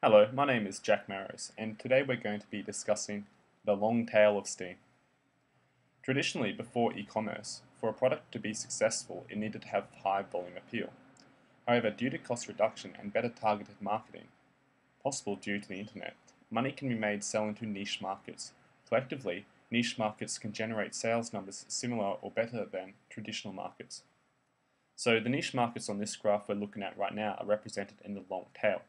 Hello, my name is Jack Marrows, and today we're going to be discussing the long tail of Steam. Traditionally, before e-commerce, for a product to be successful, it needed to have high volume appeal. However, due to cost reduction and better targeted marketing, possible due to the internet, money can be made selling to niche markets. Collectively, niche markets can generate sales numbers similar or better than traditional markets. So the niche markets on this graph we're looking at right now are represented in the long tail.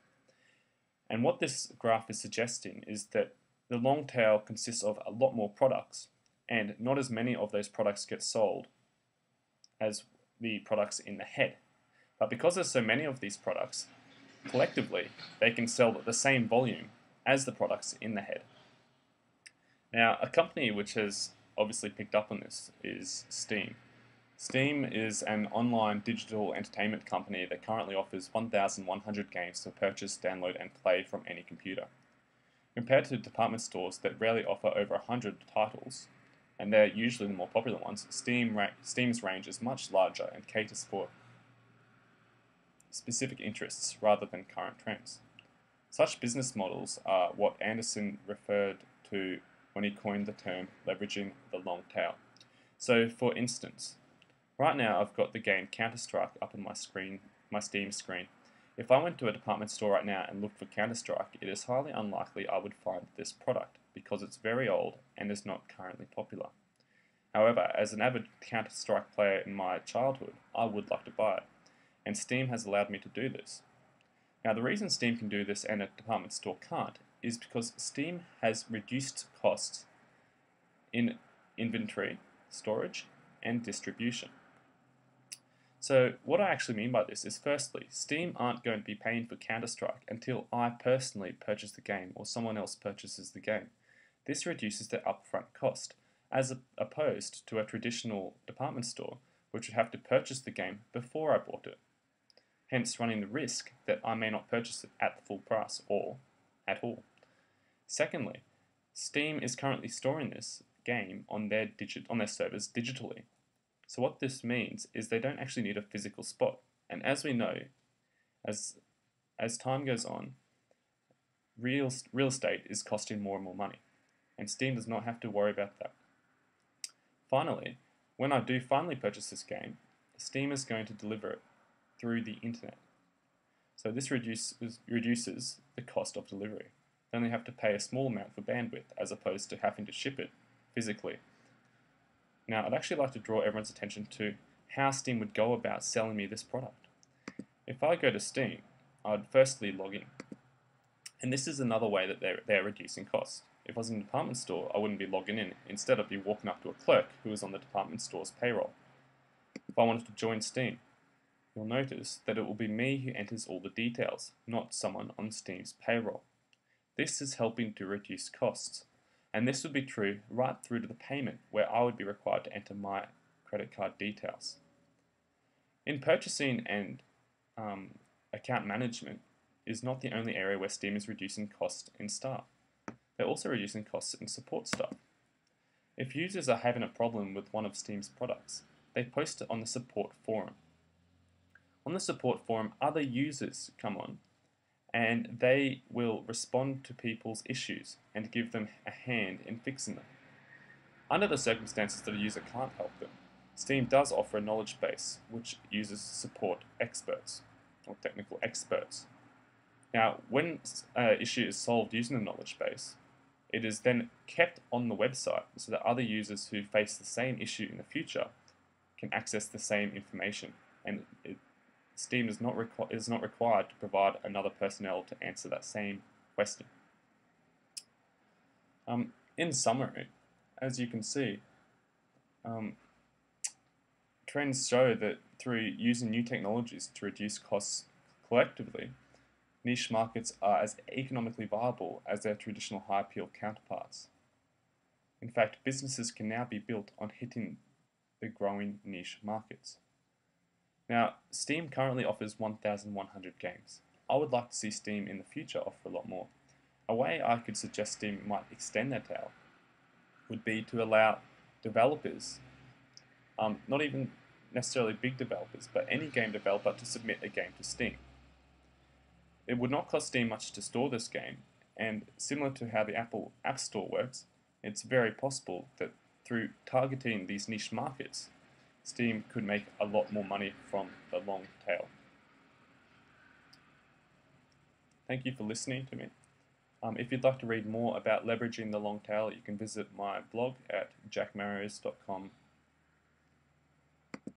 And what this graph is suggesting is that the long tail consists of a lot more products, and not as many of those products get sold as the products in the head. But because there's so many of these products, collectively, they can sell at the same volume as the products in the head. Now, a company which has obviously picked up on this is Steam. Steam is an online digital entertainment company that currently offers 1,100 games to purchase, download, and play from any computer. Compared to department stores that rarely offer over 100 titles, and they're usually the more popular ones, Steam's range is much larger and caters for specific interests rather than current trends. Such business models are what Anderson referred to when he coined the term leveraging the long tail. So, for instance, right now I've got the game Counter-Strike up on my Steam screen. If I went to a department store right now and looked for Counter-Strike, it is highly unlikely I would find this product because it's very old and is not currently popular. However, as an avid Counter-Strike player in my childhood, I would like to buy it, and Steam has allowed me to do this. Now, the reason Steam can do this and a department store can't is because Steam has reduced costs in inventory, storage, and distribution. So what I actually mean by this is, firstly, Steam aren't going to be paying for Counter-Strike until I personally purchase the game or someone else purchases the game. This reduces their upfront cost, as opposed to a traditional department store, which would have to purchase the game before I bought it, hence running the risk that I may not purchase it at the full price or at all. Secondly, Steam is currently storing this game on their servers digitally. So what this means is they don't actually need a physical spot. And as we know, as time goes on, real estate is costing more and more money. And Steam does not have to worry about that. Finally, when I do finally purchase this game, Steam is going to deliver it through the internet. So this reduces the cost of delivery. They only have to pay a small amount for bandwidth as opposed to having to ship it physically. Now, I'd actually like to draw everyone's attention to how Steam would go about selling me this product. If I go to Steam, I'd firstly log in. And this is another way that they're reducing costs. If I was in a department store, I wouldn't be logging in. Instead, I'd be walking up to a clerk who was on the department store's payroll. If I wanted to join Steam, you'll notice that it will be me who enters all the details, not someone on Steam's payroll. This is helping to reduce costs. And this would be true right through to the payment, where I would be required to enter my credit card details. In purchasing and account management is not the only area where Steam is reducing costs in staff. They're also reducing costs in support staff. If users are having a problem with one of Steam's products, they post it on the support forum. On the support forum, other users come on and they will respond to people's issues and give them a hand in fixing them. Under the circumstances that a user can't help them, Steam does offer a knowledge base which uses support experts, or technical experts. Now, when an issue is solved using the knowledge base, it is then kept on the website so that other users who face the same issue in the future can access the same information, and Steam is not required to provide another personnel to answer that same question. In summary, as you can see, trends show that through using new technologies to reduce costs collectively, niche markets are as economically viable as their traditional high-appeal counterparts. In fact, businesses can now be built on hitting the growing niche markets. Now, Steam currently offers 1,100 games. I would like to see Steam in the future offer a lot more. A way I could suggest Steam might extend their tail would be to allow developers, not even necessarily big developers, but any game developer to submit a game to Steam. it would not cost Steam much to store this game, and similar to how the Apple App Store works, it's very possible that through targeting these niche markets, Steam could make a lot more money from the long tail. Thank you for listening to me. If you'd like to read more about leveraging the long tail, you can visit my blog at jackmarrows.com